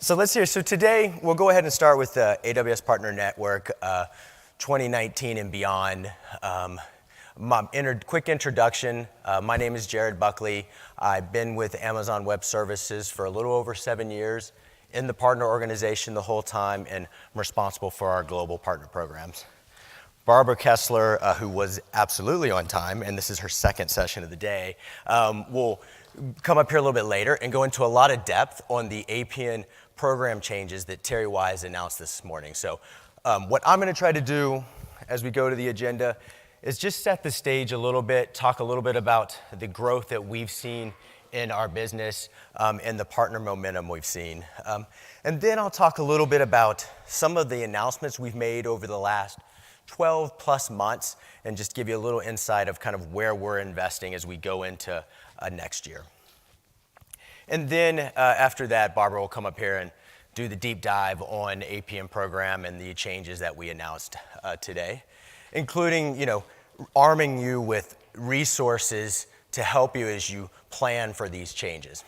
So let's hear. So today we'll go ahead and start with the AWS Partner Network 2019 and beyond. Quick introduction. My name is Jared Buckley. I've been with Amazon Web Services for a little over 7 years in the partner organization the whole time, and I'm responsible for our global partner programs. Barbara Kessler, who was absolutely on time, and this is her second session of the day, will come up here a little bit later and go into a lot of depth on the APN program changes that Terry Wise announced this morning. So what I'm going to try to do as we go to the agenda is just set the stage a little bit, talk a little bit about the growth that we've seen in our business and the partner momentum we've seen. And then I'll talk a little bit about some of the announcements we've made over the last 12 plus months and just give you a little insight of kind of where we're investing as we go into next year. And then after that, Barbara will come up here and do the deep dive on APN Program and the changes that we announced today, including, arming you with resources to help you as you plan for these changes.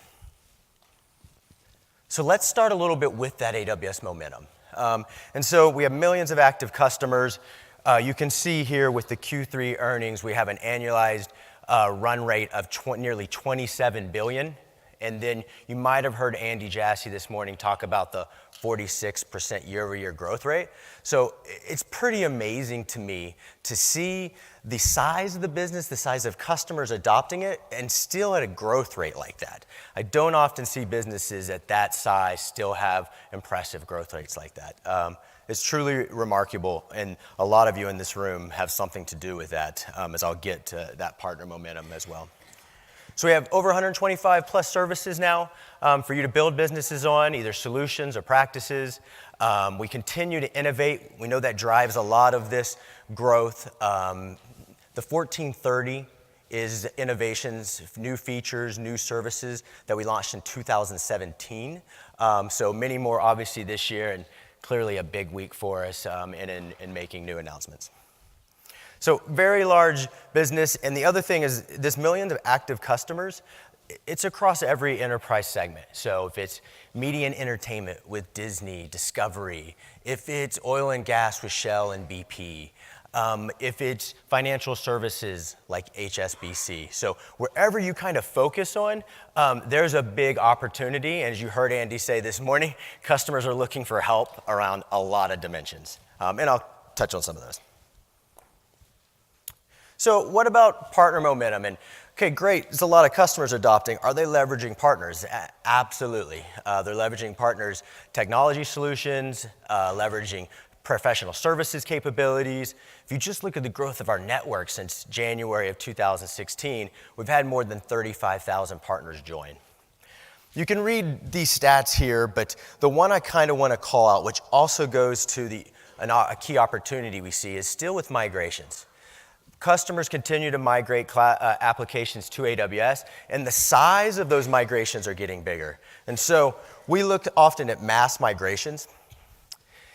So let's start a little bit with that AWS momentum. And so we have millions of active customers. You can see here with the Q3 earnings, we have an annualized run rate of nearly 27 billion. And then you might have heard Andy Jassy this morning talk about the 46% year-over-year growth rate. So it's pretty amazing to me to see the size of the business, the size of customers adopting it, and still at a growth rate like that. I don't often see businesses at that size still have impressive growth rates like that. It's truly remarkable, and a lot of you in this room have something to do with that, as I'll get to that partner momentum as well. So we have over 125 plus services now for you to build businesses on, either solutions or practices. We continue to innovate. We know that drives a lot of this growth. The 1430 is innovations, new features, new services that we launched in 2017. So many more obviously this year, and clearly a big week for us in making new announcements. So very large business, and the other thing is this millions of active customers, it's across every enterprise segment. So if it's media and entertainment with Disney, Discovery, if it's oil and gas with Shell and BP, if it's financial services like HSBC. So wherever you kind of focus on, there's a big opportunity. And as you heard Andy say this morning, customers are looking for help around a lot of dimensions. And I'll touch on some of those. So what about partner momentum? And okay, great, there's a lot of customers adopting. Are they leveraging partners? Absolutely. They're leveraging partners' technology solutions, leveraging professional services capabilities. If you just look at the growth of our network since January of 2016, we've had more than 35,000 partners join. You can read these stats here, but the one I kind of want to call out, which also goes to a key opportunity we see, is still with migrations. Customers continue to migrate applications to AWS, and the size of those migrations are getting bigger. And so we look often at mass migrations.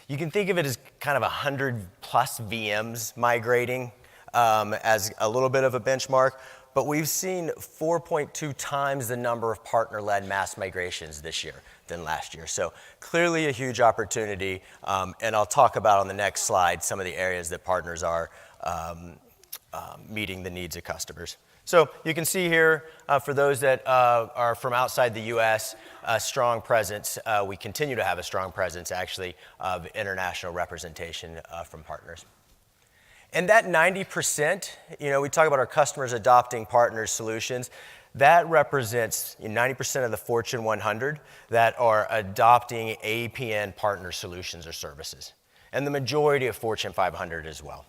You can think of it as kind of 100 plus VMs migrating as a little bit of a benchmark, but we've seen 4.2 times the number of partner-led mass migrations this year than last year. So clearly a huge opportunity, and I'll talk about on the next slide some of the areas that partners are meeting the needs of customers. So you can see here, for those that are from outside the U.S., a strong presence. We continue to have a strong presence, actually, of international representation from partners. And that 90%, we talk about our customers adopting partner solutions. That represents 90% of the Fortune 100 that are adopting APN partner solutions or services, and the majority of Fortune 500 as well.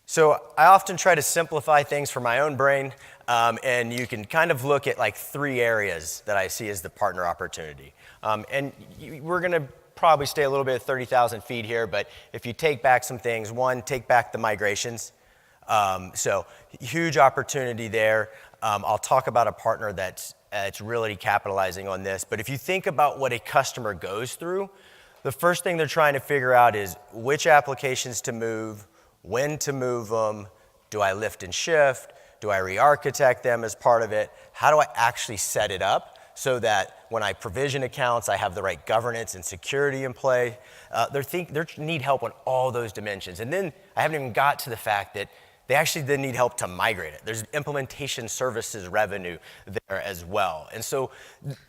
So I often try to simplify things for my own brain, and you can kind of look at like 3 areas that I see as the partner opportunity. And we're going to probably stay a little bit at 30,000 feet here, but if you take back some things, one, take back the migrations. So huge opportunity there. I'll talk about a partner that's really capitalizing on this, but if you think about what a customer goes through, the first thing they're trying to figure out is which applications to move, when to move them, do I lift and shift, Do I re-architect them as part of it? How do I actually set it up so that when I provision accounts, I have the right governance and security in play? They need help on all those dimensions. And then I haven't even got to the fact that they actually then need help to migrate it. There's implementation services revenue there as well. And so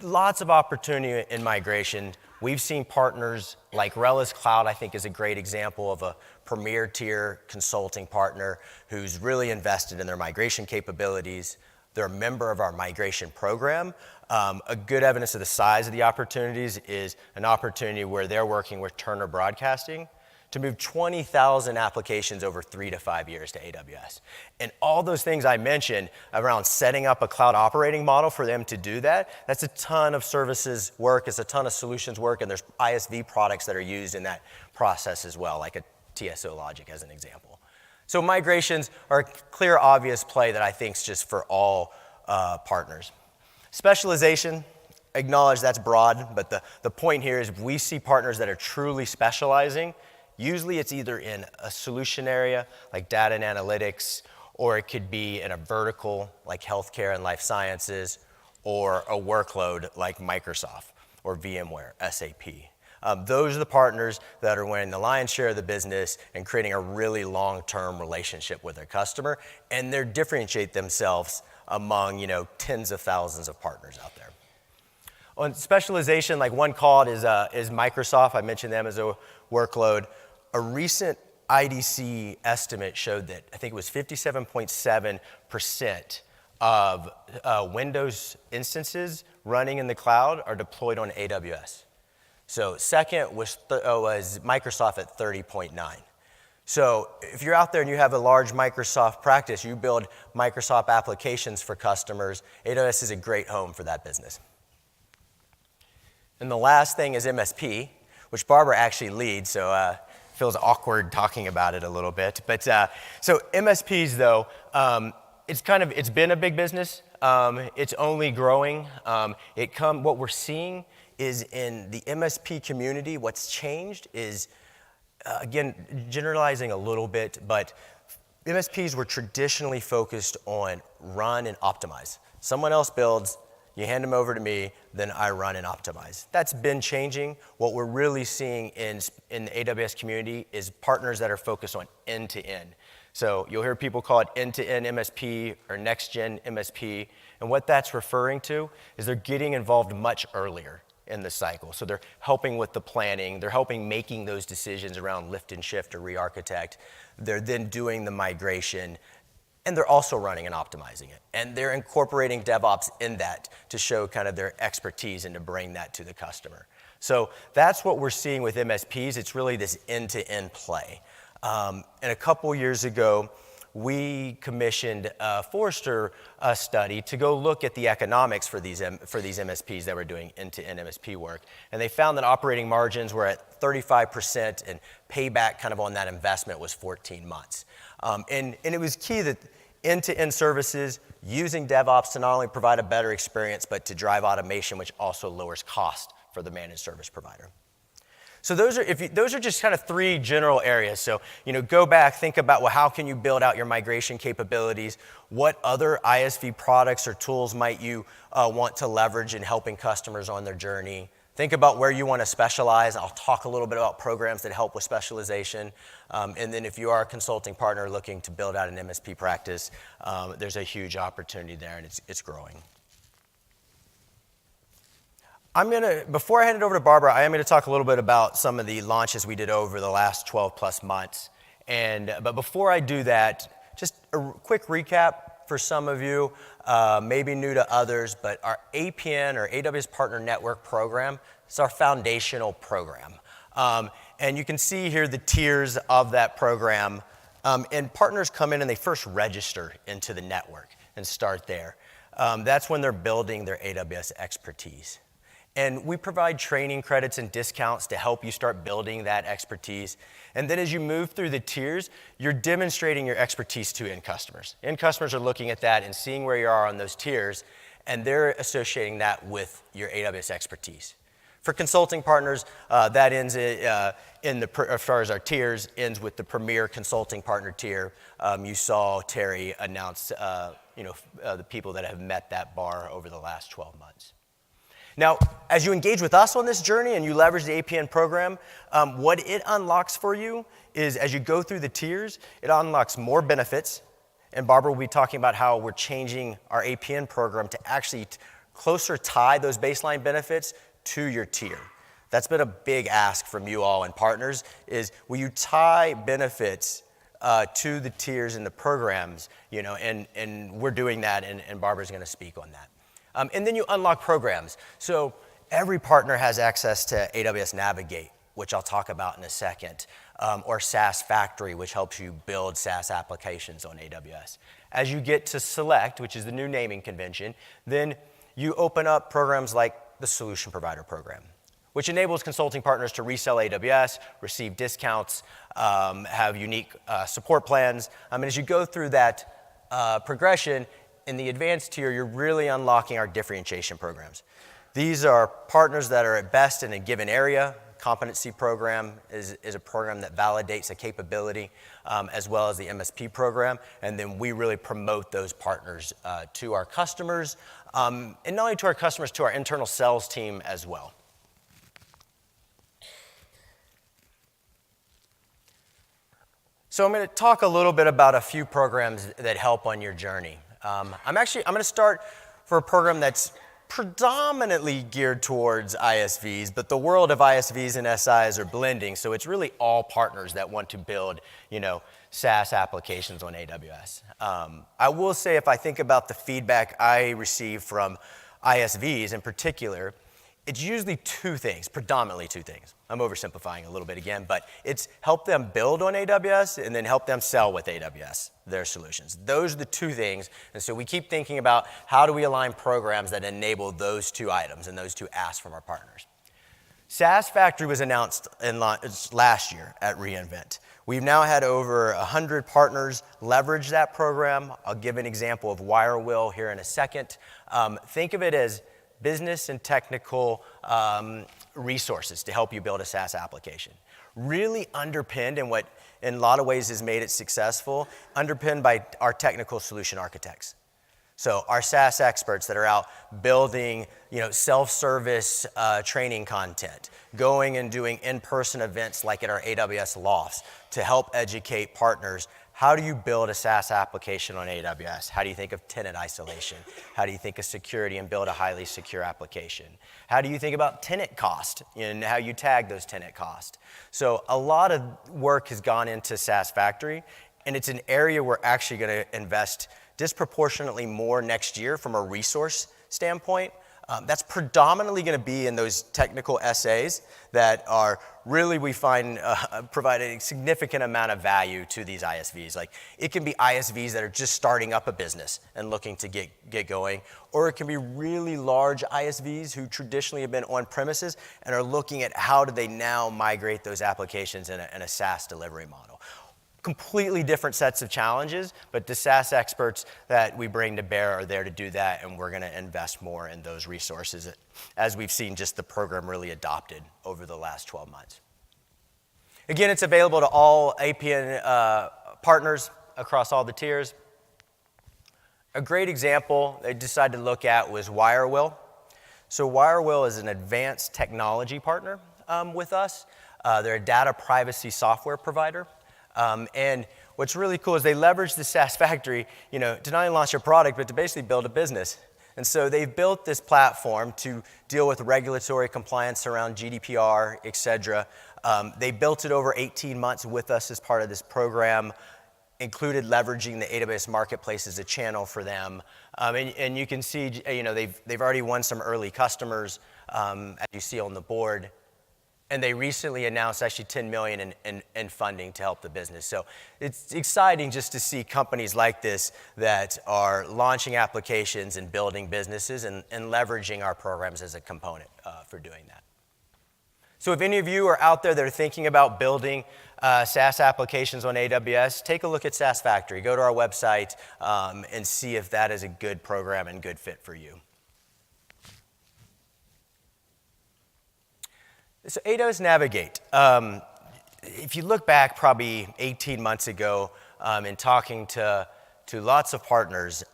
lots of opportunity in migration. We've seen partners like Relish Cloud, I think, is a great example of a premier tier consulting partner who's really invested in their migration capabilities. They're a member of our migration program. A good evidence of the size of the opportunities is an opportunity where they're working with Turner Broadcasting to move 20,000 applications over 3 to 5 years to AWS. And all those things I mentioned around setting up a cloud operating model for them to do that, that's a ton of services work, it's a ton of solutions work, and there's ISV products that are used in that process as well, like a TSO Logic as an example. So migrations are a clear, obvious play that I think is just for all partners. Specialization, acknowledge that's broad, but the point here is we see partners that are truly specializing. Usually it's either in a solution area like data and analytics, or it could be in a vertical like healthcare and life sciences, or a workload like Microsoft or VMware, SAP. Those are the partners that are winning the lion's share of the business and creating a really long-term relationship with their customer, and they differentiate themselves among tens of thousands of partners out there. On specialization, like one called is Microsoft. I mentioned them as a workload. A recent IDC estimate showed that I think it was 57.7% of Windows instances running in the cloud are deployed on AWS. So second was Microsoft at 30.9. So if you're out there and you have a large Microsoft practice, you build Microsoft applications for customers, AWS is a great home for that business. And the last thing is MSP, which Barbara actually leads, so feels awkward talking about it a little bit. But so MSPs though, it's been a big business. It's only growing. What we're seeing is in the MSP community, what's changed is, again, generalizing a little bit, but MSPs were traditionally focused on run and optimize. Someone else builds, you hand them over to me, then I run and optimize. That's been changing. What we're really seeing in the AWS community is partners that are focused on end-to-end. So you'll hear people call it end-to-end MSP or next-gen MSP, and what that's referring to is they're getting involved much earlier in the cycle. So they're helping with the planning, they're helping making those decisions around lift and shift or re-architect. They're then doing the migration, and they're also running and optimizing it. And they're incorporating DevOps in that to show kind of their expertise and to bring that to the customer. So that's what we're seeing with MSPs. It's really this end-to-end play. And a couple years ago, we commissioned a Forrester study to go look at the economics for these MSPs that were doing end-to-end MSP work. And they found that operating margins were at 35% and payback kind of on that investment was 14 months. And it was key that end-to-end services using DevOps to not only provide a better experience, but to drive automation, which also lowers cost for the managed service provider. So those are just kind of three general areas. So, go back, think about, well, how can you build out your migration capabilities? What other ISV products or tools might you want to leverage in helping customers on their journey? Think about where you want to specialize. I'll talk a little bit about programs that help with specialization. And then if you are a consulting partner looking to build out an MSP practice, there's a huge opportunity there, and it's growing. Before I hand it over to Barbara, I am going to talk a little bit about some of the launches we did over the last 12 plus months. But before I do that, just a quick recap for some of you, maybe new to others, but our APN or AWS Partner Network program is our foundational program. And you can see here the tiers of that program. And partners come in and they first register into the network and start there. That's when they're building their AWS expertise. And we provide training credits and discounts to help you start building that expertise. And then as you move through the tiers, you're demonstrating your expertise to end customers. End customers are looking at that and seeing where you are on those tiers, and they're associating that with your AWS expertise. For consulting partners, that ends as far as our tiers, ends with the Premier Consulting Partner tier. You saw Terry announce the people that have met that bar over the last 12 months. Now, as you engage with us on this journey and you leverage the APN program, what it unlocks for you is, as you go through the tiers, it unlocks more benefits. And Barbara will be talking about how we're changing our APN program to actually closer tie those baseline benefits to your tier. That's been a big ask from you all and partners, is will you tie benefits to the tiers and the programs, and we're doing that, and Barbara's going to speak on that. And then you unlock programs. So every partner has access to AWS Navigate, which I'll talk about in a second, or Saas Factory, which helps you build SaaS applications on AWS. As you get to Select, which is the new naming convention, then you open up programs like the Solution Provider Program, which enables consulting partners to resell AWS, receive discounts, have unique support plans. And as you go through that progression, in the advanced tier, you're really unlocking our differentiation programs. These are partners that are at best in a given area. Competency Program is a program that validates a capability, as well as the MSP program. And then we really promote those partners to our customers, and not only to our customers, to our internal sales team as well. So I'm going to talk a little bit about a few programs that help on your journey. I'm going to start for a program that's predominantly geared towards ISVs, but the world of ISVs and SIs are blending, so it's really all partners that want to build, SaaS applications on AWS. I will say, if I think about the feedback I receive from ISVs in particular, it's usually predominantly two things. I'm oversimplifying a little bit again, but it's help them build on AWS and then help them sell with AWS, their solutions. Those are the two things, and so we keep thinking about how do we align programs that enable those two items and those two asks from our partners. Saas Factory was announced last year at reInvent. We've now had over 100 partners leverage that program. I'll give an example of WireWill here in a second. Think of it as business and technical resources to help you build a SaaS application. Really underpinned, and what in a lot of ways has made it successful, underpinned by our technical solution architects. So our SaaS experts that are out building, self-service training content, going and doing in-person events like at our AWS lofts to help educate partners. How do you build a SaaS application on AWS? How do you think of tenant isolation? How do you think of security and build a highly secure application? How do you think about tenant cost and how you tag those tenant costs? So a lot of work has gone into Saas Factory, and it's an area we're actually going to invest disproportionately more next year from a resource standpoint. That's predominantly going to be in those technical SAs that are really, we find, provide a significant amount of value to these ISVs. Like, it can be ISVs that are just starting up a business and looking to get going, or it can be really large ISVs who traditionally have been on premises and are looking at how do they now migrate those applications in a SaaS delivery model. Completely different sets of challenges, but the SaaS experts that we bring to bear are there to do that, and we're going to invest more in those resources as we've seen just the program really adopted over the last 12 months. Again, it's available to all APN partners across all the tiers. A great example they decided to look at was WireWill. So WireWill is an advanced technology partner with us. They're a data privacy software provider. And what's really cool is they leverage the Saas Factory, to not only launch a product, but to basically build a business. And so they've built this platform to deal with regulatory compliance around GDPR, et cetera. They built it over 18 months with us as part of this program, included leveraging the AWS Marketplace as a channel for them. And you can see, they've already won some early customers, as you see on the board. And they recently announced actually $10 million in funding to help the business. So it's exciting just to see companies like this that are launching applications and building businesses and leveraging our programs as a component for doing that. So if any of you are out there that are thinking about building SaaS applications on AWS, take a look at Saas Factory. Go to our website and see if that is a good program and good fit for you. So AWS Navigate, if you look back probably 18 months ago and talking to lots of partners,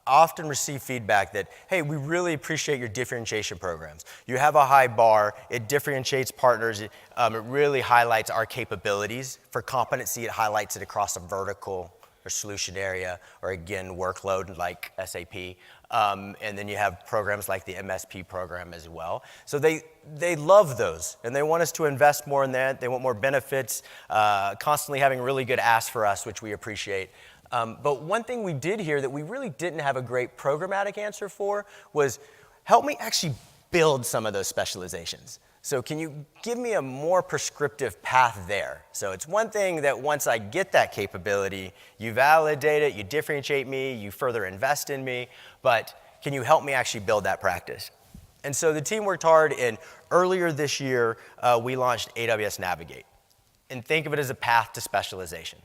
often receive feedback that, hey, we really appreciate your differentiation programs. You have a high bar, it differentiates partners, it really highlights our capabilities. For competency, it highlights it across a vertical or solution area, or again, workload like SAP. And then you have programs like the MSP program as well. So they love those, and they want us to invest more in that. They want more benefits, constantly having really good asks for us, which we appreciate. But one thing we did here that we really didn't have a great programmatic answer for was, help me actually build some of those specializations. So can you give me a more prescriptive path there? So it's one thing that once I get that capability, you validate it, you differentiate me, you further invest in me, but can you help me actually build that practice? And so the team worked hard, and earlier this year, we launched AWS Navigate. And think of it as a path to specialization.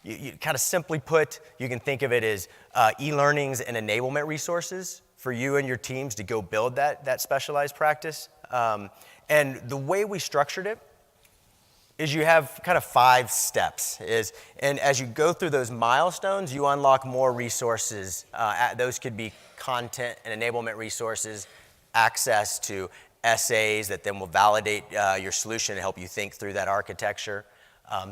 You kind of simply put, you can think of it as e-learnings and enablement resources for you and your teams to go build that specialized practice. And the way we structured it is you have kind of 5 steps. And as you go through those milestones, you unlock more resources. Those could be content and enablement resources, access to essays that then will validate your solution and help you think through that architecture.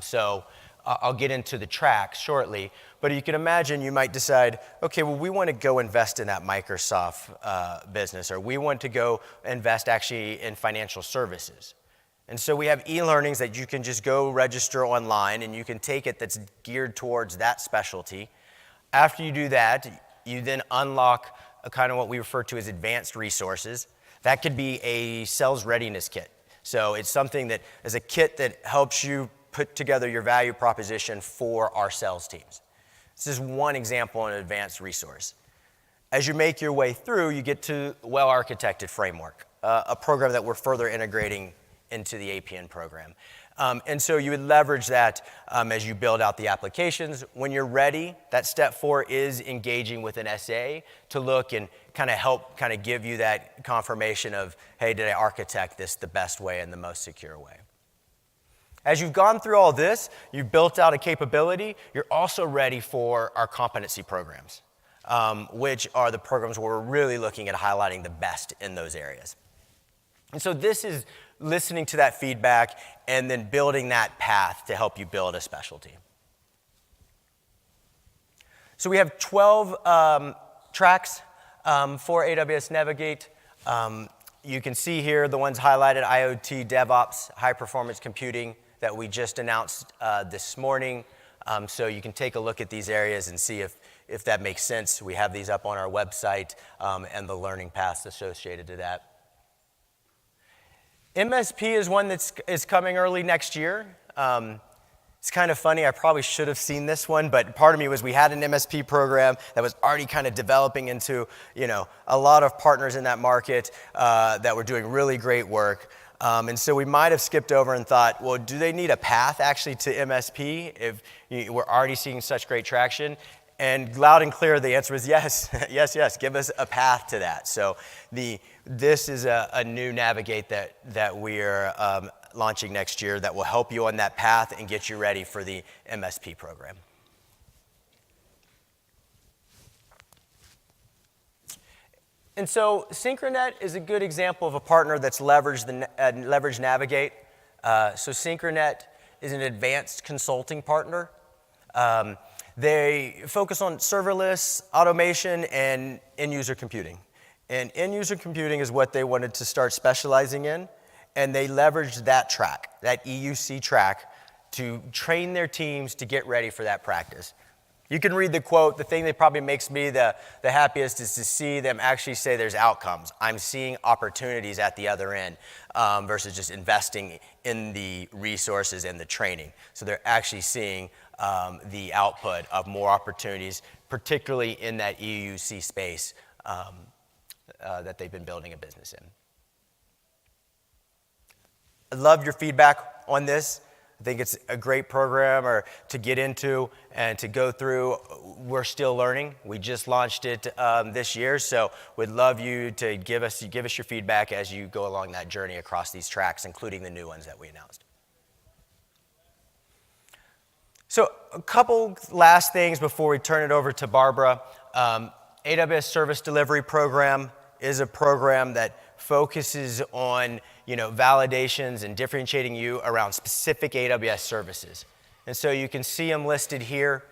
So I'll get into the tracks shortly, but you can imagine you might decide, okay, well, we want to go invest in that Microsoft business, or we want to go invest actually in financial services. And so we have e-learnings that you can just go register online, and you can take it that's geared towards that specialty. After you do that, you then unlock a kind of what we refer to as advanced resources. That could be a sales readiness kit. So it's something that is a kit that helps you put together your value proposition for our sales teams. This is one example in an advanced resource. As you make your way through, you get to a well-architected framework, a program that we're further integrating into the APN program. And so you would leverage that as you build out the applications. When you're ready, that step 4 is engaging with an SA to look and kind of help kind of give you that confirmation of, hey, did I architect this the best way and the most secure way? As you've gone through all this, you've built out a capability, you're also ready for our competency programs, which are the programs where we're really looking at highlighting the best in those areas. And so this is listening to that feedback and then building that path to help you build a specialty. So we have 12 tracks for AWS Navigate. You can see here the ones highlighted: IoT, DevOps, high-performance computing, that we just announced this morning. So you can take a look at these areas and see if that makes sense. We have these up on our website and the learning paths associated to that. MSP is one is coming early next year. It's kind of funny, I probably should have seen this one, but part of me was we had an MSP program that was already kind of developing into, a lot of partners in that market that were doing really great work. And so we might have skipped over and thought, well, do they need a path actually to MSP if we're already seeing such great traction? And loud and clear, the answer was yes, yes, give us a path to that. So this is a new Navigate that we're launching next year that will help you on that path and get you ready for the MSP program. And so Synchronet is a good example of a partner that's leveraged Navigate. So Synchronet is an advanced consulting partner. They focus on serverless, automation, and end-user computing. And end-user computing is what they wanted to start specializing in, and they leveraged that track, that EUC track, to train their teams to get ready for that practice. You can read the quote. The thing that probably makes me the happiest is to see them actually say there's outcomes. I'm seeing opportunities at the other end versus just investing in the resources and the training. So they're actually seeing the output of more opportunities, particularly in that EUC space that they've been building a business in. I love your feedback on this. I think it's a great program or to get into and to go through. We're still learning. We just launched it this year, so we'd love you to give us your feedback as you go along that journey across these tracks, including the new ones that we announced. So a couple last things before we turn it over to Barbara. AWS Service Delivery Program is a program that focuses on validations and differentiating you around specific AWS services. And so you can see them listed here.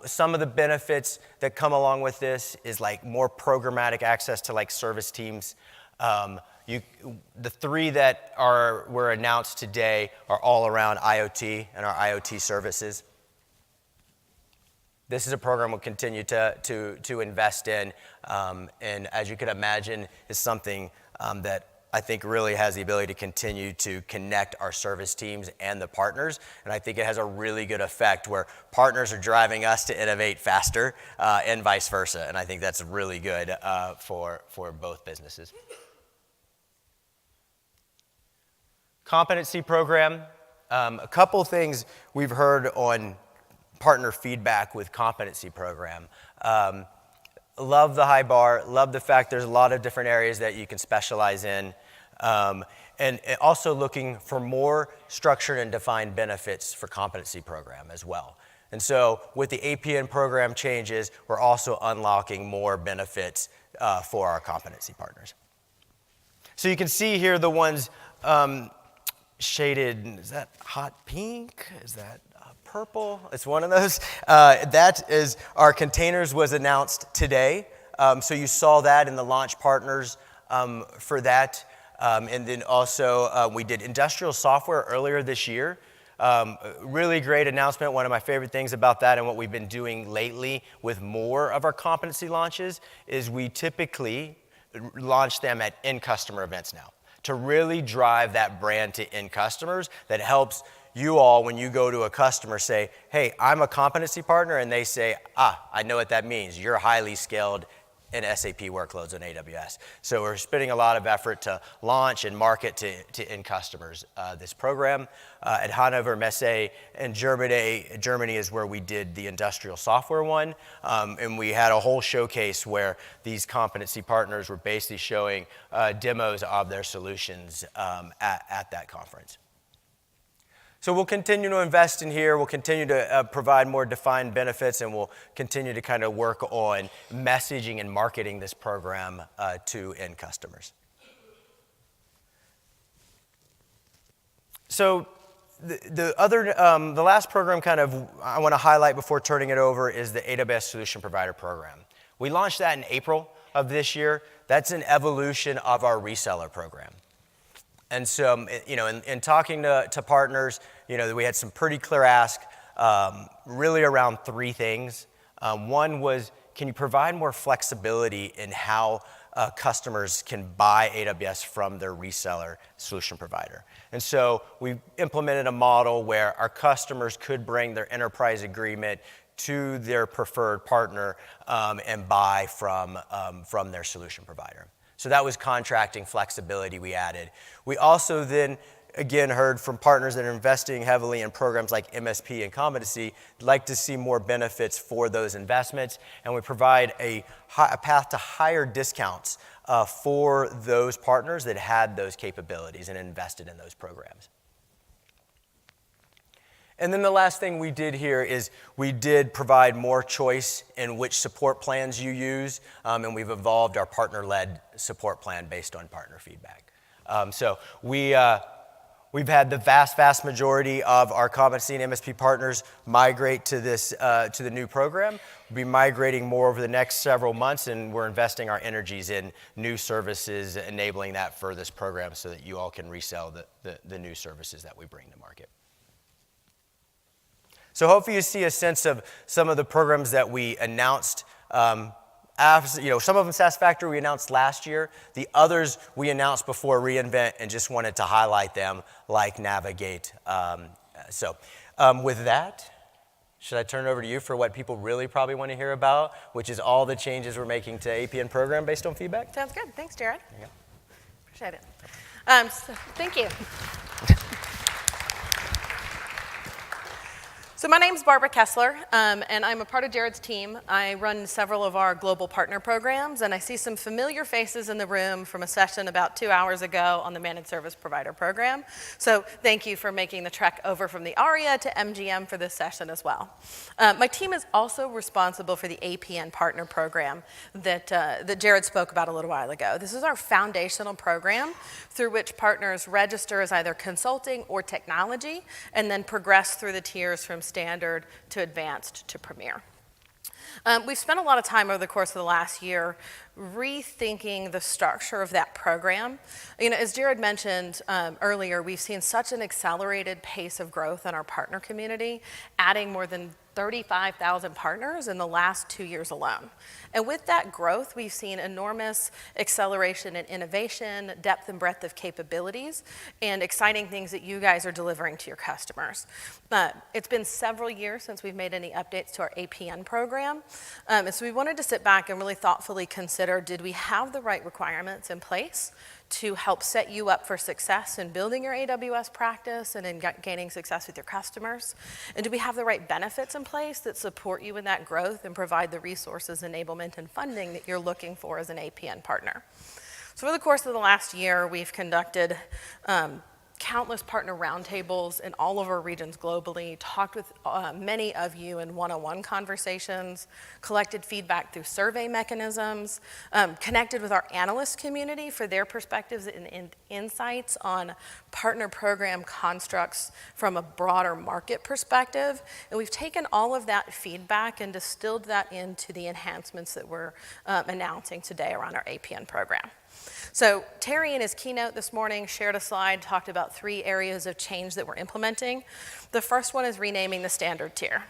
Some of the benefits that come along with this is like more programmatic access to like service teams. The three that were announced today are all around IoT and our IoT services. This is a program we'll continue to invest in, and as you can imagine, is something that I think really has the ability to continue to connect our service teams and the partners, and I think it has a really good effect where partners are driving us to innovate faster and vice versa, and I think that's really good for both businesses. Competency Program, a couple things we've heard on partner feedback with Competency Program. Love the high bar, love the fact there's a lot of different areas that you can specialize in, and also looking for more structured and defined benefits for Competency Program as well. And so with the APN program changes, we're also unlocking more benefits for our competency partners. So you can see here the ones shaded, is that hot pink? Is that purple? It's one of those. That is our containers was announced today. So you saw that in the launch partners for that. And then also we did industrial software earlier this year. Really great announcement. One of my favorite things about that and what we've been doing lately with more of our competency launches is we typically launch them at end customer events now to really drive that brand to end customers that helps you all, when you go to a customer, say, hey, I'm a competency partner, and they say, I know what that means. You're highly scaled in SAP workloads on AWS. So we're spending a lot of effort to launch and market to end customers this program. At Hannover Messe in Germany is where we did the industrial software one, and we had a whole showcase where these competency partners were basically showing demos of their solutions at that conference. So we'll continue to invest in here, we'll continue to provide more defined benefits, and we'll continue to kind of work on messaging and marketing this program to end customers. So the last program kind of I want to highlight before turning it over is the AWS Solution Provider Program. We launched that in April of this year. That's an evolution of our reseller program. And so, in talking to partners, we had some pretty clear ask, really around three things. One was, can you provide more flexibility in how customers can buy AWS from their reseller solution provider? And so we implemented a model where our customers could bring their enterprise agreement to their preferred partner and buy from their solution provider. So that was contracting flexibility we added. We also then, again, heard from partners that are investing heavily in programs like MSP and competency, like to see more benefits for those investments, and we provide a path to higher discounts for those partners that had those capabilities and invested in those programs. And then the last thing we did here is we did provide more choice in which support plans you use, and we've evolved our partner-led support plan based on partner feedback. So we've had the vast majority of our competency and MSP partners migrate to the new program. We'll be migrating more over the next several months, and we're investing our energies in new services, enabling that for this program so that you all can resell the new services that we bring to market. So hopefully you see a sense of some of the programs that we announced. Some of them Saas Factory we announced last year. The others we announced before reInvent and just wanted to highlight them, like Navigate. With that, should I turn it over to you for what people really probably want to hear about, which is all the changes we're making to APN program based on feedback? Sounds good. Thanks, Jared. There you go. Appreciate it. Thank you. So my name's Barbara Kessler, and I'm a part of Jared's team. I run several of our global partner programs, and I see some familiar faces in the room from a session about 2 hours ago on the Managed Service Provider Program. So thank you for making the trek over from the ARIA to MGM for this session as well. My team is also responsible for the APN Partner Program that Jared spoke about a little while ago. This is our foundational program through which partners register as either consulting or technology, and then progress through the tiers from standard to advanced to premier. We've spent a lot of time over the course of the last year rethinking the structure of that program. You know, as Jared mentioned earlier, we've seen such an accelerated pace of growth in our partner community, adding more than 35,000 partners in the last 2 years alone. And with that growth, we've seen enormous acceleration in innovation, depth and breadth of capabilities, and exciting things that you guys are delivering to your customers. It's been several years since we've made any updates to our APN program. And so we wanted to sit back and really thoughtfully consider, did we have the right requirements in place to help set you up for success in building your AWS practice and in gaining success with your customers? And do we have the right benefits in place that support you in that growth and provide the resources, enablement, and funding that you're looking for as an APN partner? So over the course of the last year, we've conducted countless partner roundtables in all of our regions globally, talked with many of you in one-on-one conversations, collected feedback through survey mechanisms, connected with our analyst community for their perspectives and insights on partner program constructs from a broader market perspective. And we've taken all of that feedback and distilled that into the enhancements that we're announcing today around our APN program. So Terry in his keynote this morning shared a slide, talked about 3 areas of change that we're implementing. The first one is renaming the standard tier.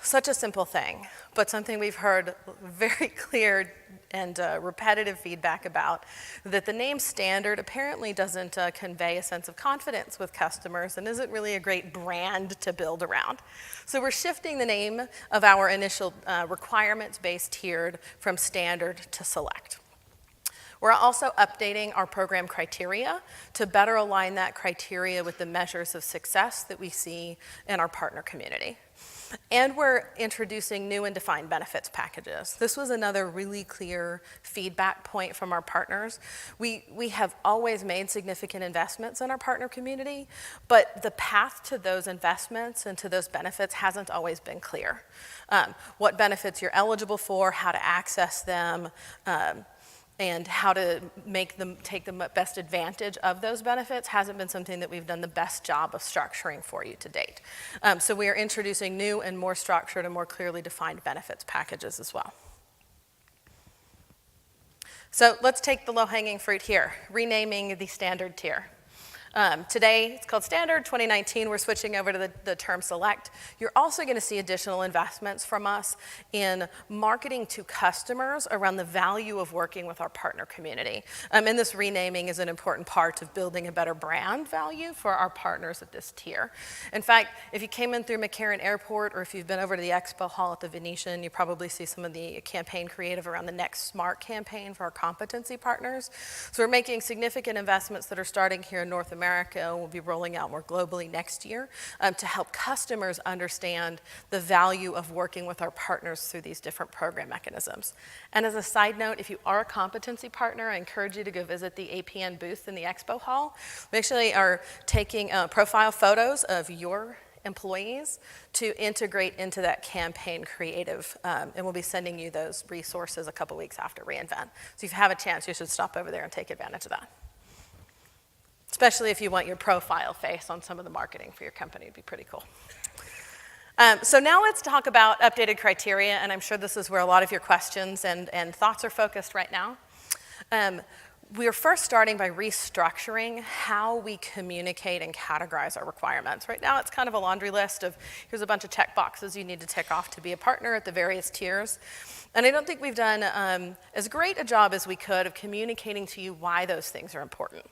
Such a simple thing, but something we've heard very clear and repetitive feedback about, that the name standard apparently doesn't convey a sense of confidence with customers and isn't really a great brand to build around. So we're shifting the name of our initial requirements-based tiered from standard to select. We're also updating our program criteria to better align that criteria with the measures of success that we see in our partner community. And we're introducing new and defined benefits packages. This was another really clear feedback point from our partners. We have always made significant investments in our partner community, but the path to those investments and to those benefits hasn't always been clear. What benefits you're eligible for, how to access them, and how to take the best advantage of those benefits hasn't been something that we've done the best job of structuring for you to date. So we are introducing new and more structured and more clearly defined benefits packages as well. So let's take the low-hanging fruit here, renaming the standard tier. Today, it's called Standard. 2019, we're switching over to the term Select. You're also going to see additional investments from us in marketing to customers around the value of working with our partner community. And this renaming is an important part of building a better brand value for our partners at this tier. In fact, if you came in through McCarran Airport or if you've been over to the Expo Hall at the Venetian, you probably see some of the campaign creative around the Next Smart campaign for our competency partners. So we're making significant investments that are starting here in North America and will be rolling out more globally next year to help customers understand the value of working with our partners through these different program mechanisms. And as a side note, if you are a competency partner, I encourage you to go visit the APN booth in the Expo Hall. We actually are taking profile photos of your employees to integrate into that campaign creative, and we'll be sending you those resources a couple weeks after reInvent. So if you have a chance, you should stop over there and take advantage of that. Especially if you want your profile face on some of the marketing for your company. It'd be pretty cool. So now let's talk about updated criteria, and I'm sure this is where a lot of your questions and thoughts are focused right now. We are first starting by restructuring how we communicate and categorize our requirements. Right now, it's kind of a laundry list of here's a bunch of check boxes you need to tick off to be a partner at the various tiers. And I don't think we've done as great a job as we could of communicating to you why those things are important.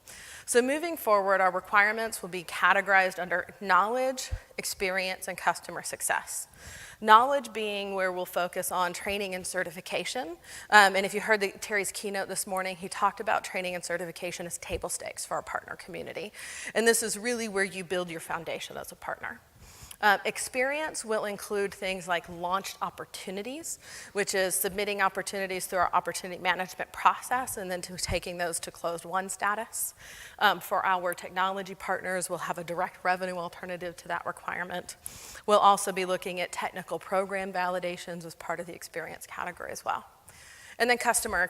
So moving forward, our requirements will be categorized under knowledge, experience, and customer success. Knowledge being where we'll focus on training and certification. And if you heard Terry's keynote this morning, he talked about training and certification as table stakes for our partner community. And this is really where you build your foundation as a partner. Experience will include things like launched opportunities, which is submitting opportunities through our opportunity management process and then taking those to closed won status. For our technology partners, we'll have a direct revenue alternative to that requirement. We'll also be looking at technical program validations as part of the experience category as well. And then customer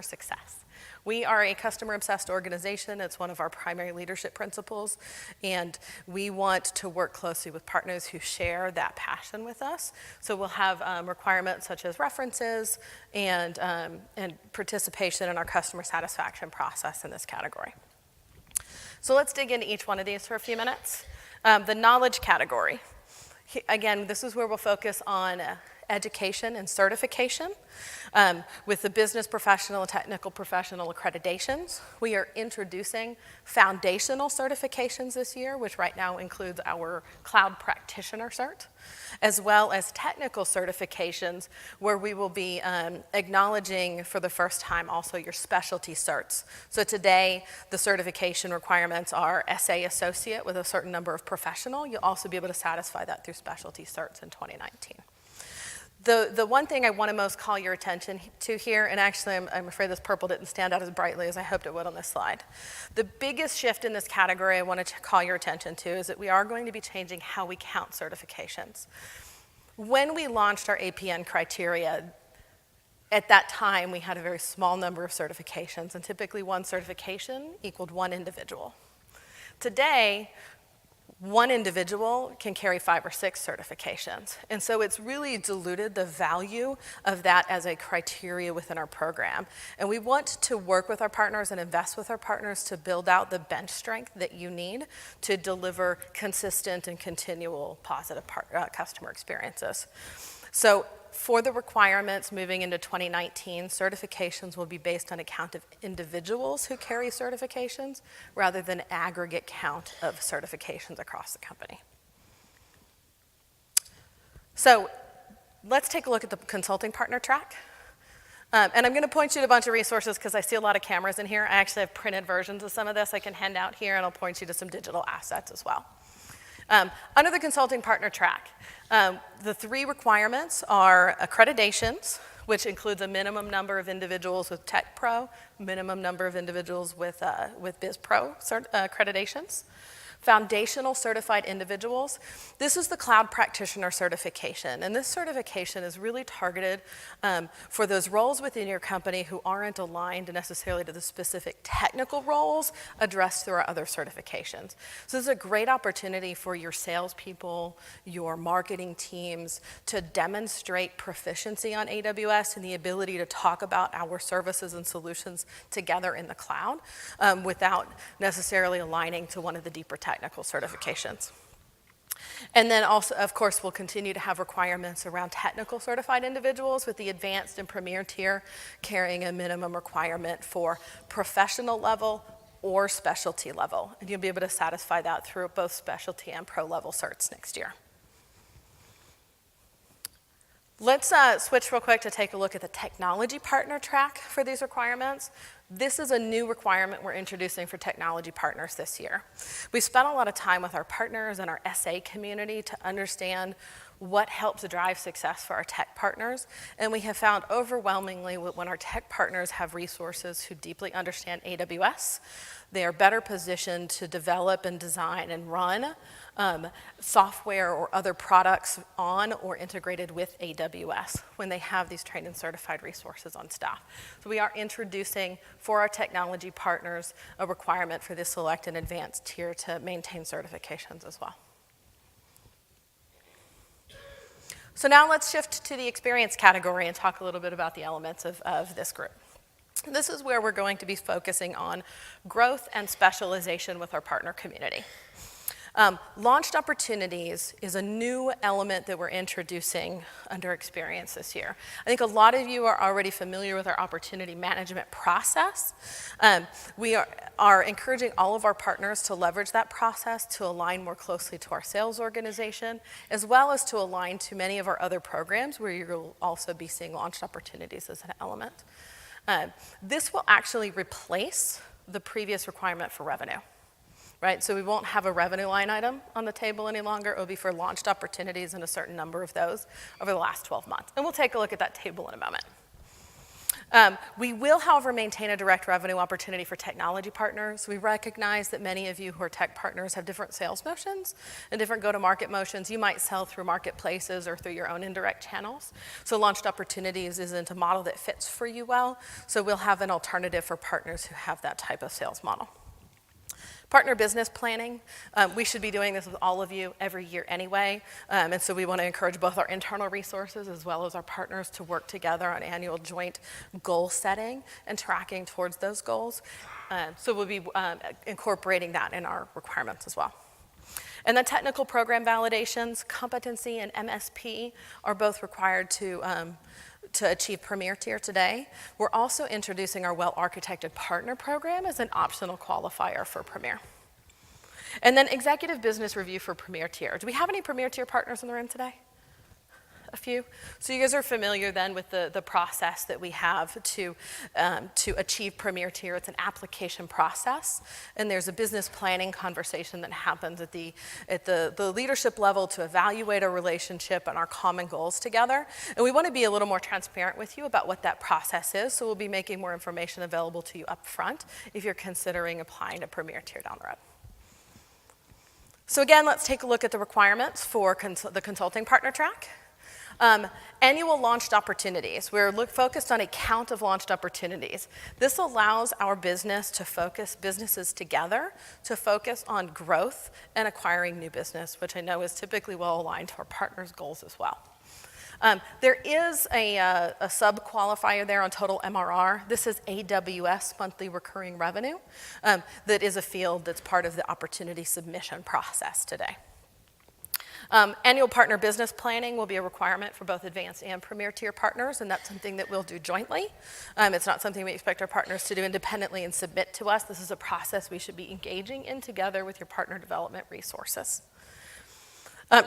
success. We are a customer-obsessed organization. It's one of our primary leadership principles, and we want to work closely with partners who share that passion with us. So we'll have requirements such as references and participation in our customer satisfaction process in this category. So let's dig into each one of these for a few minutes. The knowledge category. Again, this is where we'll focus on education and certification. With the business professional and technical professional accreditations, we are introducing foundational certifications this year, which right now includes our cloud practitioner cert, as well as technical certifications where we will be acknowledging for the first time also your specialty certs. So today, the certification requirements are SA associate with a certain number of professional. You'll also be able to satisfy that through specialty certs in 2019. The one thing I want to most call your attention to here, and actually I'm afraid this purple didn't stand out as brightly as I hoped it would on this slide. The biggest shift in this category I want to call your attention to is that we are going to be changing how we count certifications. When we launched our APN criteria, at that time we had a very small number of certifications, and typically one certification equaled one individual. Today, one individual can carry 5 or 6 certifications. And so it's really diluted the value of that as a criteria within our program. And we want to work with our partners and invest with our partners to build out the bench strength that you need to deliver consistent and continual positive customer experiences. So for the requirements moving into 2019, certifications will be based on a count of individuals who carry certifications rather than aggregate count of certifications across the company. So let's take a look at the consulting partner track. And I'm going to point you to a bunch of resources because I see a lot of cameras in here. I actually have printed versions of some of this I can hand out here, and I'll point you to some digital assets as well. Under the consulting partner track, the 3 requirements are accreditations, which includes a minimum number of individuals with Tech Pro, minimum number of individuals with Biz Pro accreditations. Foundational certified individuals. This is the cloud practitioner certification, and this certification is really targeted for those roles within your company who aren't aligned necessarily to the specific technical roles addressed through our other certifications. So this is a great opportunity for your salespeople, your marketing teams to demonstrate proficiency on AWS and the ability to talk about our services and solutions together in the cloud without necessarily aligning to one of the deeper technical certifications. And then also, of course, we'll continue to have requirements around technical certified individuals with the advanced and premier tier carrying a minimum requirement for professional level or specialty level. And you'll be able to satisfy that through both specialty and pro level certs next year. Let's switch real quick to take a look at the technology partner track for these requirements. This is a new requirement we're introducing for technology partners this year. We spent a lot of time with our partners and our SA community to understand what helps drive success for our tech partners, and we have found overwhelmingly when our tech partners have resources who deeply understand AWS, they are better positioned to develop and design and run software or other products on or integrated with AWS when they have these trained and certified resources on staff. So we are introducing for our technology partners a requirement for this select and advanced tier to maintain certifications as well. So now let's shift to the experience category and talk a little bit about the elements of this group. This is where we're going to be focusing on growth and specialization with our partner community. Launched opportunities is a new element that we're introducing under experience this year. I think a lot of you are already familiar with our opportunity management process. We are encouraging all of our partners to leverage that process to align more closely to our sales organization, as well as to align to many of our other programs where you'll also be seeing launched opportunities as an element. This will actually replace the previous requirement for revenue. right? So we won't have a revenue line item on the table any longer. It will be for launched opportunities and a certain number of those over the last 12 months. And we'll take a look at that table in a moment. We will, however, maintain a direct revenue opportunity for technology partners. We recognize that many of you who are tech partners have different sales motions and different go-to-market motions. You might sell through marketplaces or through your own indirect channels. So launched opportunities isn't a model that fits for you well. So we'll have an alternative for partners who have that type of sales model. Partner business planning, we should be doing this with all of you every year anyway, and so we want to encourage both our internal resources as well as our partners to work together on annual joint goal setting and tracking towards those goals. So we'll be incorporating that in our requirements as well. And then technical program validations, competency and MSP are both required to achieve Premier Tier today. We're also introducing our well-architected partner program as an optional qualifier for Premier. And then executive business review for Premier Tier. Do we have any Premier Tier partners in the room today? A few. So you guys are familiar then with the process that we have to achieve Premier Tier. It's an application process, and there's a business planning conversation that happens at the leadership level to evaluate our relationship and our common goals together. And we want to be a little more transparent with you about what that process is, so we'll be making more information available to you up front if you're considering applying to Premier Tier down the road. So again, let's take a look at the requirements for the consulting partner track. Annual launched opportunities. We're focused on a count of launched opportunities. This allows our businesses together to focus on growth and acquiring new business, which I know is typically well aligned to our partners' goals as well. There is a sub-qualifier there on total MRR. This is AWS monthly recurring revenue. That is a field that's part of the opportunity submission process today. Annual partner business planning will be a requirement for both advanced and Premier Tier partners, and that's something that we'll do jointly. It's not something we expect our partners to do independently and submit to us. This is a process we should be engaging in together with your partner development resources.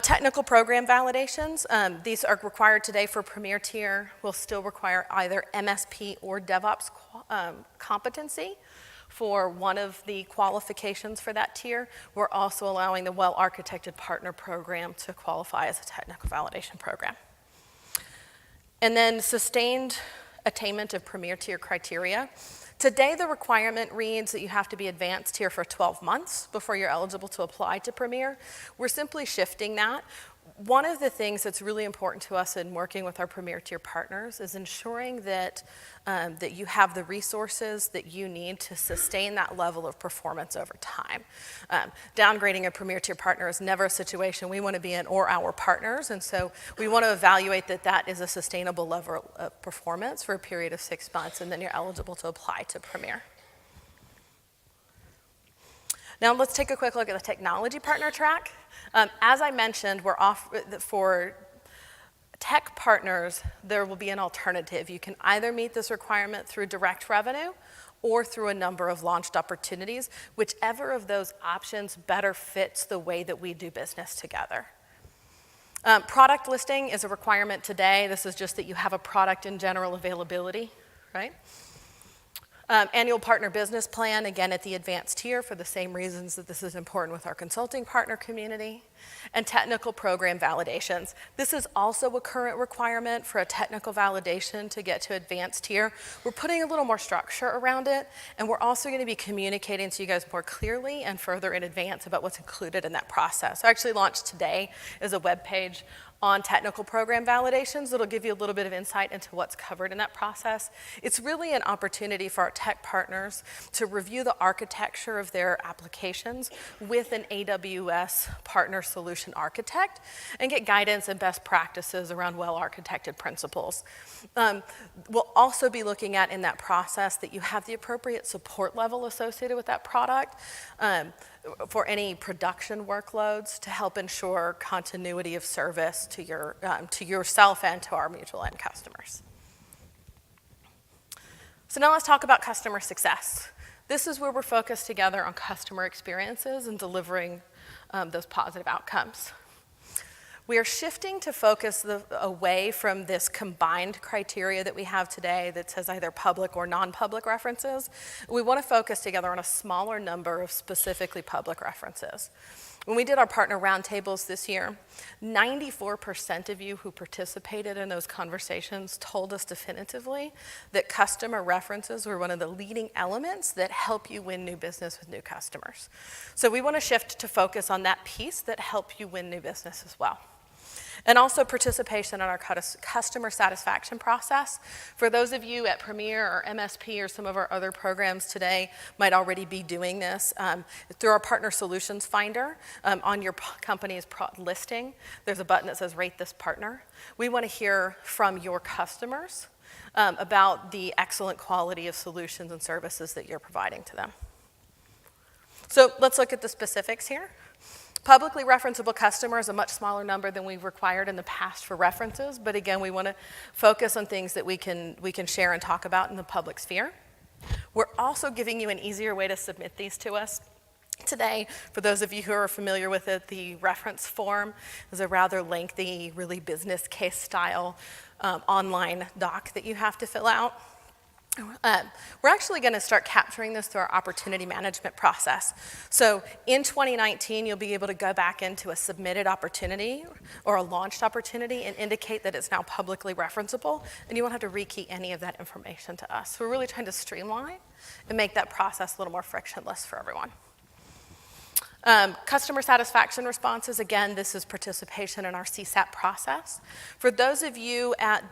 Technical program validations. These are required today for Premier Tier. Will still require either MSP or DevOps competency for one of the qualifications for that tier. We're also allowing the well-architected partner program to qualify as a technical validation program. And then sustained attainment of Premier Tier criteria. Today, the requirement reads that you have to be advanced tier for 12 months before you're eligible to apply to Premier. We're simply shifting that. One of the things that's really important to us in working with our Premier Tier partners is ensuring that you have the resources that you need to sustain that level of performance over time. Downgrading a Premier Tier partner is never a situation we want to be in or our partners, and so we want to evaluate that that is a sustainable level of performance for a period of 6 months, and then you're eligible to apply to Premier. Now let's take a quick look at the technology partner track. As I mentioned, for tech partners, there will be an alternative. You can either meet this requirement through direct revenue or through a number of launched opportunities, whichever of those options better fits the way that we do business together. Product listing is a requirement today. This is just that you have a product in general availability, right? Annual partner business plan, again at the advanced tier for the same reasons that this is important with our consulting partner community. And technical program validations. This is also a current requirement for a technical validation to get to advanced tier. We're putting a little more structure around it, and we're also going to be communicating to you guys more clearly and further in advance about what's included in that process. I actually launched today is a web page on technical program validations that'll give you a little bit of insight into what's covered in that process. It's really an opportunity for our tech partners to review the architecture of their applications with an AWS partner solution architect and get guidance and best practices around well-architected principles. We'll also be looking at in that process that you have the appropriate support level associated with that product for any production workloads to help ensure continuity of service to yourself and to our mutual end customers. So now let's talk about customer success. This is where we're focused together on customer experiences and delivering those positive outcomes. We are shifting to focus away from this combined criteria that we have today that says either public or non-public references. We want to focus together on a smaller number of specifically public references. When we did our partner roundtables this year, 94% of you who participated in those conversations told us definitively that customer references were one of the leading elements that help you win new business with new customers. So we want to shift to focus on that piece that help you win new business as well. And also participation in our customer satisfaction process. For those of you at Premier or MSP or some of our other programs today might already be doing this. Through our Partner Solutions Finder, on your company's listing, there's a button that says Rate This Partner. We want to hear from your customers about the excellent quality of solutions and services that you're providing to them. So let's look at the specifics here. Publicly referenceable customers, a much smaller number than we've required in the past for references, but again, we want to focus on things that we can share and talk about in the public sphere. We're also giving you an easier way to submit these to us. Today, for those of you who are familiar with it, the reference form is a rather lengthy, really business case style online doc that you have to fill out. We're actually going to start capturing this through our opportunity management process. So in 2019, you'll be able to go back into a submitted opportunity or a launched opportunity and indicate that it's now publicly referenceable, and you won't have to rekey any of that information to us. So we're really trying to streamline and make that process a little more frictionless for everyone. Customer satisfaction responses, again, this is participation in our CSAT process. For those of you at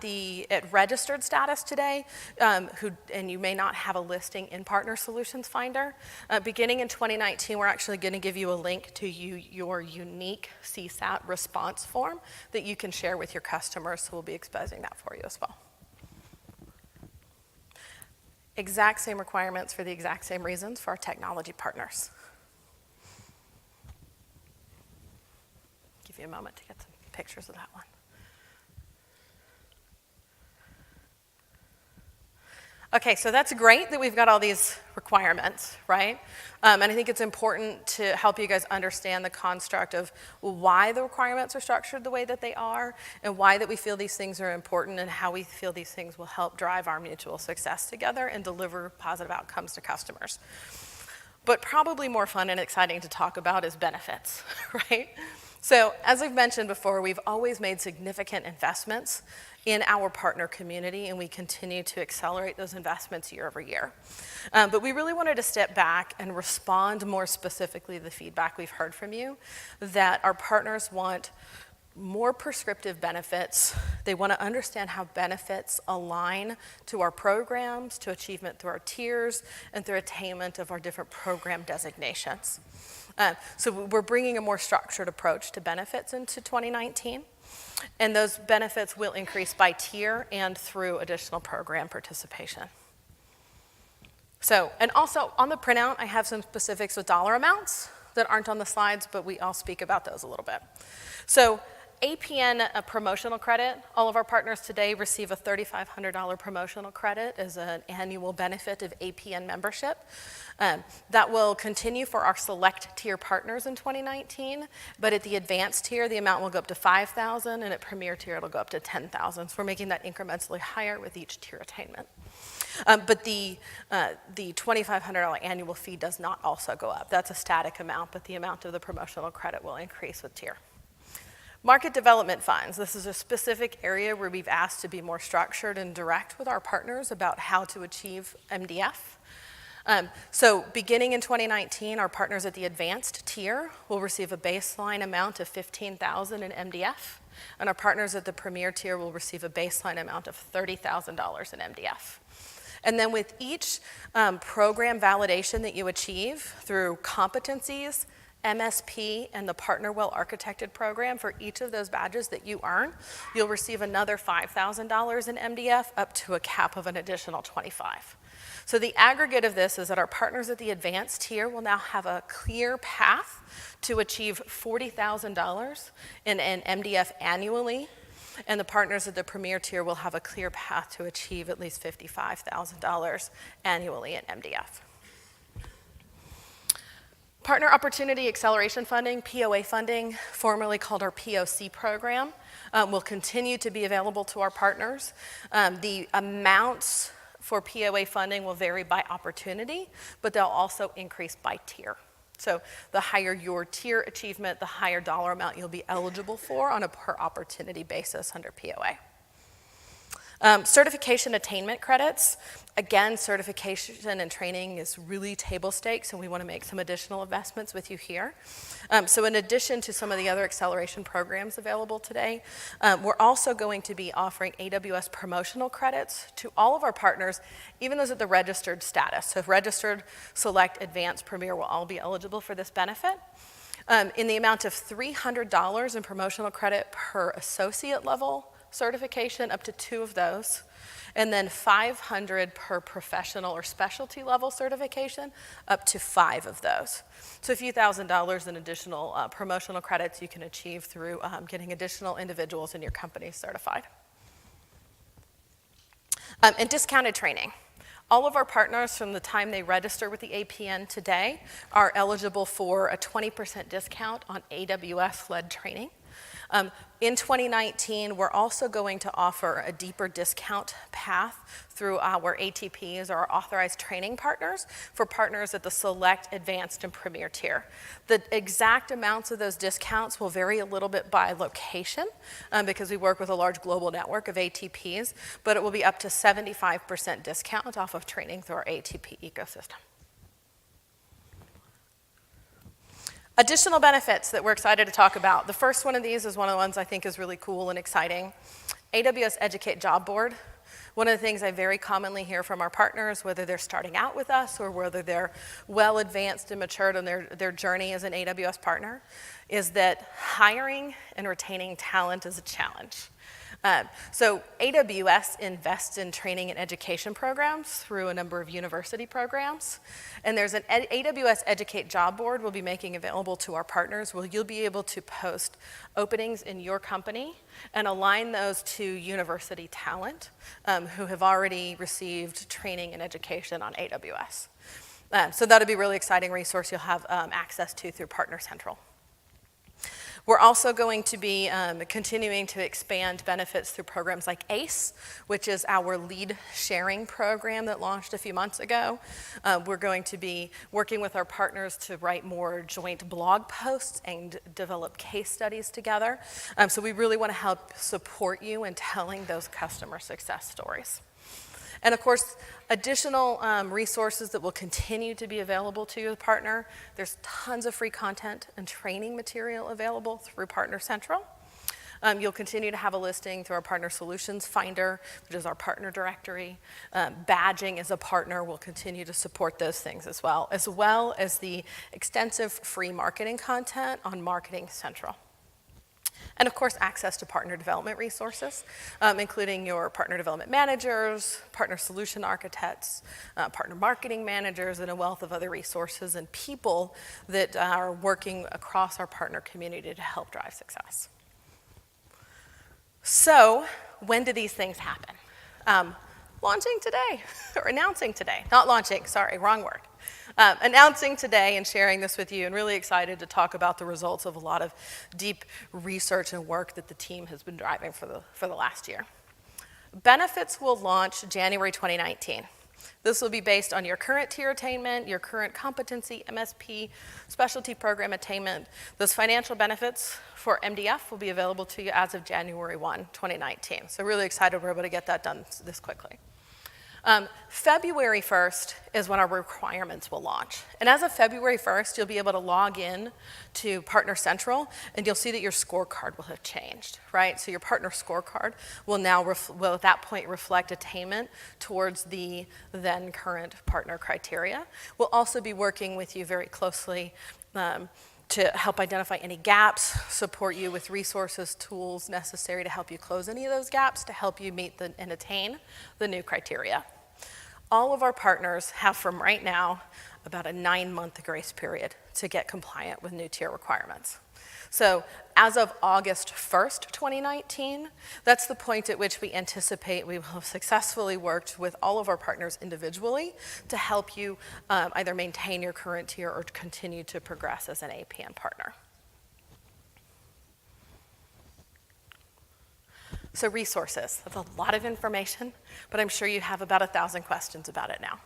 registered status today, and you may not have a listing in Partner Solutions Finder, beginning in 2019, we're actually going to give you a link to your unique CSAT response form that you can share with your customers, so we'll be exposing that for you as well. Exact same requirements for the exact same reasons for our technology partners. Give you a moment to get some pictures of that one. Okay, so that's great that we've got all these requirements, right? And I think it's important to help you guys understand the construct of why the requirements are structured the way that they are, and why that we feel these things are important, and how we feel these things will help drive our mutual success together and deliver positive outcomes to customers. But probably more fun and exciting to talk about is benefits, right? So as I've mentioned before, we've always made significant investments in our partner community, and we continue to accelerate those investments year over year. But we really wanted to step back and respond more specifically to the feedback we've heard from you, that our partners want more prescriptive benefits. They want to understand how benefits align to our programs, to achievement through our tiers, and through attainment of our different program designations. So we're bringing a more structured approach to benefits into 2019, and those benefits will increase by tier and through additional program participation. So, and also on the printout, I have some specifics with dollar amounts that aren't on the slides, but I'll speak about those a little bit. So APN promotional credit, all of our partners today receive a $3,500 promotional credit as an annual benefit of APN membership. That will continue for our select tier partners in 2019, but at the advanced tier, the amount will go up to $5,000, and at premier tier, it'll go up to $10,000. So we're making that incrementally higher with each tier attainment. But the $2,500 annual fee does not also go up. That's a static amount, but the amount of the promotional credit will increase with tier. Market development funds. This is a specific area where we've asked to be more structured and direct with our partners about how to achieve MDF. So beginning in 2019, our partners at the advanced tier will receive a baseline amount of $15,000 in MDF, and our partners at the premier tier will receive a baseline amount of $30,000 in MDF. And then with each program validation that you achieve through competencies, MSP, and the Partner Well-Architected program, for each of those badges that you earn, you'll receive another $5,000 in MDF, up to a cap of an additional $25,000. So the aggregate of this is that our partners at the advanced tier will now have a clear path to achieve $40,000 in MDF annually, and the partners at the premier tier will have a clear path to achieve at least $55,000 annually in MDF. Partner Opportunity Acceleration Funding, POA funding, formerly called our POC program, will continue to be available to our partners. The amounts for POA funding will vary by opportunity, but they'll also increase by tier. So the higher your tier achievement, the higher dollar amount you'll be eligible for on a per opportunity basis under POA. Certification attainment credits. Again, certification and training is really table stakes, and we want to make some additional investments with you here. So in addition to some of the other acceleration programs available today, we're also going to be offering AWS promotional credits to all of our partners, even those at the registered status. So if registered, select, advanced, premier will all be eligible for this benefit. In the amount of $300 in promotional credit per associate level certification, up to 2 of those, and then $500 per professional or specialty level certification, up to 5 of those. So a few $1,000s in additional promotional credits you can achieve through getting additional individuals in your company certified. And discounted training. All of our partners, from the time they register with the APN today, are eligible for a 20% discount on AWS-led training. In 2019, we're also going to offer a deeper discount path through our ATPs, or our authorized training partners, for partners at the select, advanced, and premier tier. The exact amounts of those discounts will vary a little bit by location because we work with a large global network of ATPs, but it will be up to 75% discount off of training through our ATP ecosystem. Additional benefits that we're excited to talk about. The first one of these is one of the ones I think is really cool and exciting. AWS Educate Job Board. One of the things I very commonly hear from our partners, whether they're starting out with us or whether they're well advanced and matured in their journey as an AWS partner, is that hiring and retaining talent is a challenge. So AWS invests in training and education programs through a number of university programs. And there's an AWS Educate Job Board we'll be making available to our partners, where you'll be able to post openings in your company and align those to university talent who have already received training and education on AWS. So that'll be a really exciting resource you'll have access to through Partner Central. We're also going to be continuing to expand benefits through programs like ACE, which is our lead sharing program that launched a few months ago. We're going to be working with our partners to write more joint blog posts and develop case studies together. So we really want to help support you in telling those customer success stories. And of course, additional resources that will continue to be available to your partner. There's tons of free content and training material available through Partner Central. You'll continue to have a listing through our Partner Solutions Finder, which is our partner directory. Badging as a partner will continue to support those things as well as the extensive free marketing content on Marketing Central. And of course, access to partner development resources, including your partner development managers, partner solution architects, partner marketing managers, and a wealth of other resources and people that are working across our partner community to help drive success. So, when do these things happen? Launching today, or announcing today. Not launching, sorry, wrong word. Announcing today and sharing this with you, and really excited to talk about the results of a lot of deep research and work that the team has been driving for the last year. Benefits will launch January 2019. This will be based on your current tier attainment, your current competency, MSP, specialty program attainment. Those financial benefits for MDF will be available to you as of January 1, 2019. So really excited we're able to get that done this quickly. February 1st is when our requirements will launch. And as of February 1st, you'll be able to log in to Partner Central, and you'll see that your scorecard will have changed, right? So your partner scorecard will now, at that point, reflect attainment towards the then current partner criteria. We'll also be working with you very closely to help identify any gaps, support you with resources, tools necessary to help you close any of those gaps, to help you meet and attain the new criteria. All of our partners have, from right now, about a 9-month grace period to get compliant with new tier requirements. So as of August 1st, 2019, that's the point at which we anticipate we will have successfully worked with all of our partners individually to help you either maintain your current tier or continue to progress as an APN partner. So resources, that's a lot of information, but I'm sure you have about 1,000 questions about it now.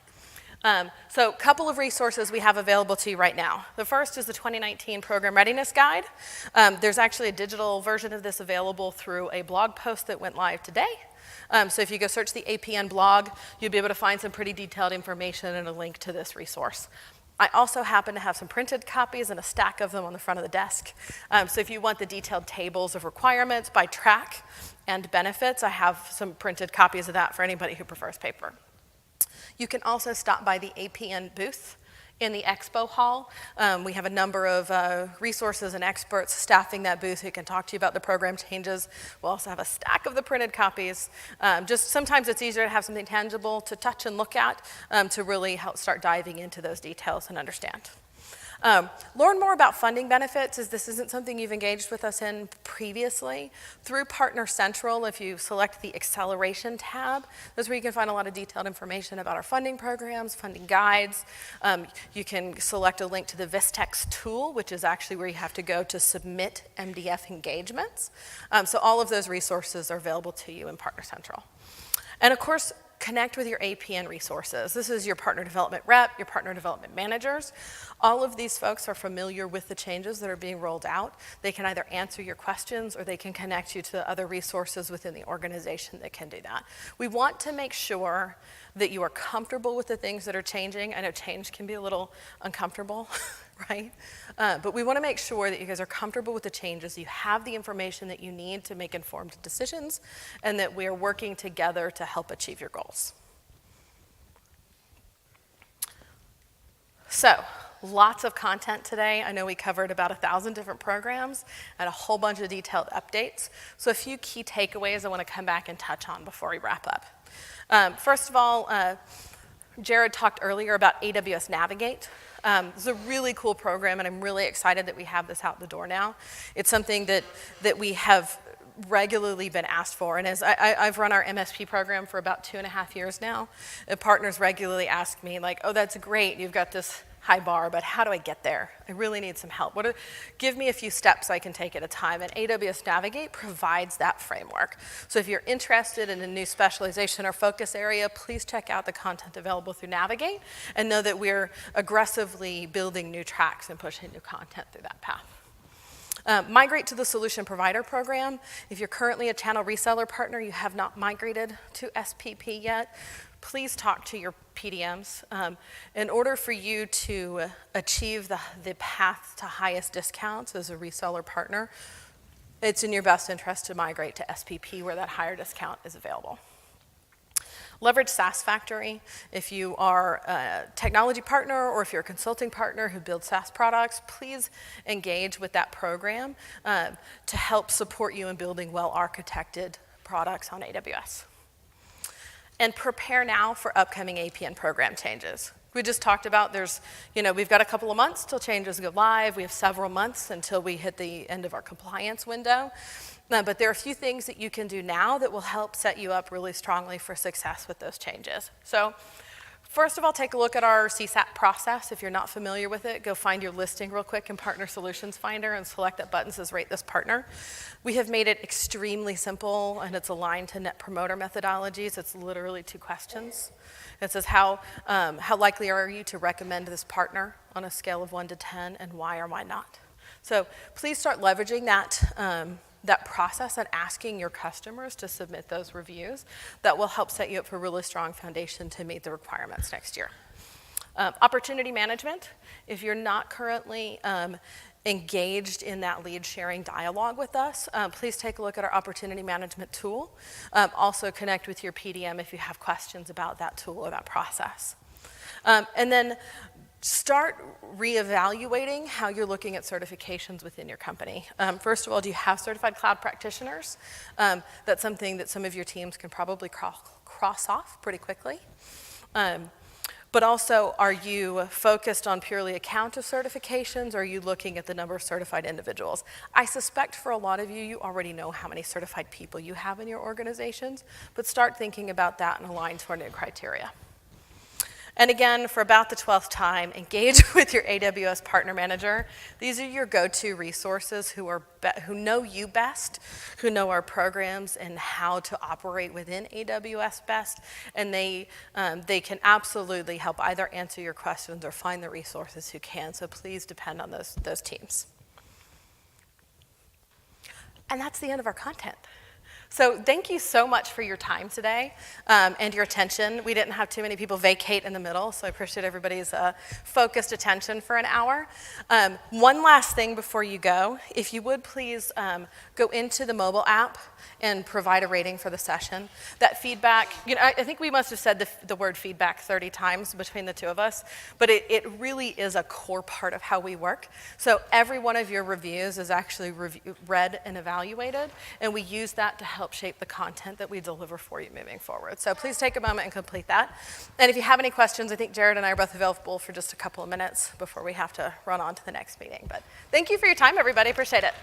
So a couple of resources we have available to you right now. The first is the 2019 Program Readiness Guide. There's actually a digital version of this available through a blog post that went live today. So if you go search the APN blog, you'll be able to find some pretty detailed information and a link to this resource. I also happen to have some printed copies and a stack of them on the front of the desk. So if you want the detailed tables of requirements by track and benefits, I have some printed copies of that for anybody who prefers paper. You can also stop by the APN booth in the expo hall. We have a number of resources and experts staffing that booth who can talk to you about the program changes. We'll also have a stack of the printed copies. Just sometimes it's easier to have something tangible to touch and look at to really help start diving into those details and understand. Learn more about funding benefits, as this isn't something you've engaged with us in previously. Through Partner Central, if you select the Acceleration tab, that's where you can find a lot of detailed information about our funding programs, funding guides. You can select a link to the Vistex tool, which is actually where you have to go to submit MDF engagements. So all of those resources are available to you in Partner Central. And of course, connect with your APN resources. This is your partner development rep, your partner development managers. All of these folks are familiar with the changes that are being rolled out. They can either answer your questions or they can connect you to other resources within the organization that can do that. We want to make sure that you are comfortable with the things that are changing. I know change can be a little uncomfortable, right? But we want to make sure that you guys are comfortable with the changes, you have the information that you need to make informed decisions, and that we are working together to help achieve your goals. So, lots of content today. I know we covered about 1,000 different programs and a whole bunch of detailed updates. So a few key takeaways I want to come back and touch on before we wrap up. First of all, Jared talked earlier about AWS Navigate. It's a really cool program, and I'm really excited that we have this out the door now. It's something that we have regularly been asked for, and as I've run our MSP program for about 2.5 years now, partners regularly ask me, like, oh, that's great, you've got this high bar, but how do I get there? I really need some help. Give me a few steps I can take at a time, and AWS Navigate provides that framework. So if you're interested in a new specialization or focus area, please check out the content available through Navigate and know that we're aggressively building new tracks and pushing new content through that path. Migrate to the Solution Provider Program. If you're currently a channel reseller partner, you have not migrated to SPP yet, please talk to your PDMs. In order for you to achieve the path to highest discounts as a reseller partner, it's in your best interest to migrate to SPP where that higher discount is available. Leverage Saas Factory. If you are a technology partner or if you're a consulting partner who builds SaaS products, please engage with that program to help support you in building well-architected products on AWS. And prepare now for upcoming APN program changes. We just talked about we've got a couple of months till changes go live. We have several months until we hit the end of our compliance window. But there are a few things that you can do now that will help set you up really strongly for success with those changes. So first of all, take a look at our CSAT process. If you're not familiar with it, go find your listing real quick in Partner Solutions Finder and select that button that says Rate This Partner. We have made it extremely simple, and it's aligned to Net Promoter methodologies. It's literally 2 questions. It says, how likely are you to recommend this partner on a scale of 1 to 10, and why or why not? So please start leveraging that process and asking your customers to submit those reviews. That will help set you up for a really strong foundation to meet the requirements next year. Opportunity management. If you're not currently engaged in that lead sharing dialogue with us, please take a look at our opportunity management tool. Also connect with your PDM if you have questions about that tool or that process. And then start reevaluating how you're looking at certifications within your company. First of all, do you have certified cloud practitioners? That's something that some of your teams can probably cross off pretty quickly. But also, are you focused on purely a count of certifications, or are you looking at the number of certified individuals? I suspect for a lot of you, you already know how many certified people you have in your organizations, but start thinking about that and align to our new criteria. And again, for about the 12th time, engage with your AWS Partner Manager. These are your go-to resources who know you best, who know our programs and how to operate within AWS best, and they can absolutely help either answer your questions or find the resources who can, so please depend on those teams. And that's the end of our content. So thank you so much for your time today and your attention. We didn't have too many people vacate in the middle, so I appreciate everybody's focused attention for an hour. One last thing before you go. If you would please go into the mobile app and provide a rating for the session. That feedback, I think we must have said the word feedback 30 times between the two of us, but it really is a core part of how we work. So every one of your reviews is actually read and evaluated, and we use that to help shape the content that we deliver for you moving forward. So please take a moment and complete that. And if you have any questions, I think Jared and I are both available for just a couple of minutes before we have to run on to the next meeting. But thank you for your time, everybody. Appreciate it.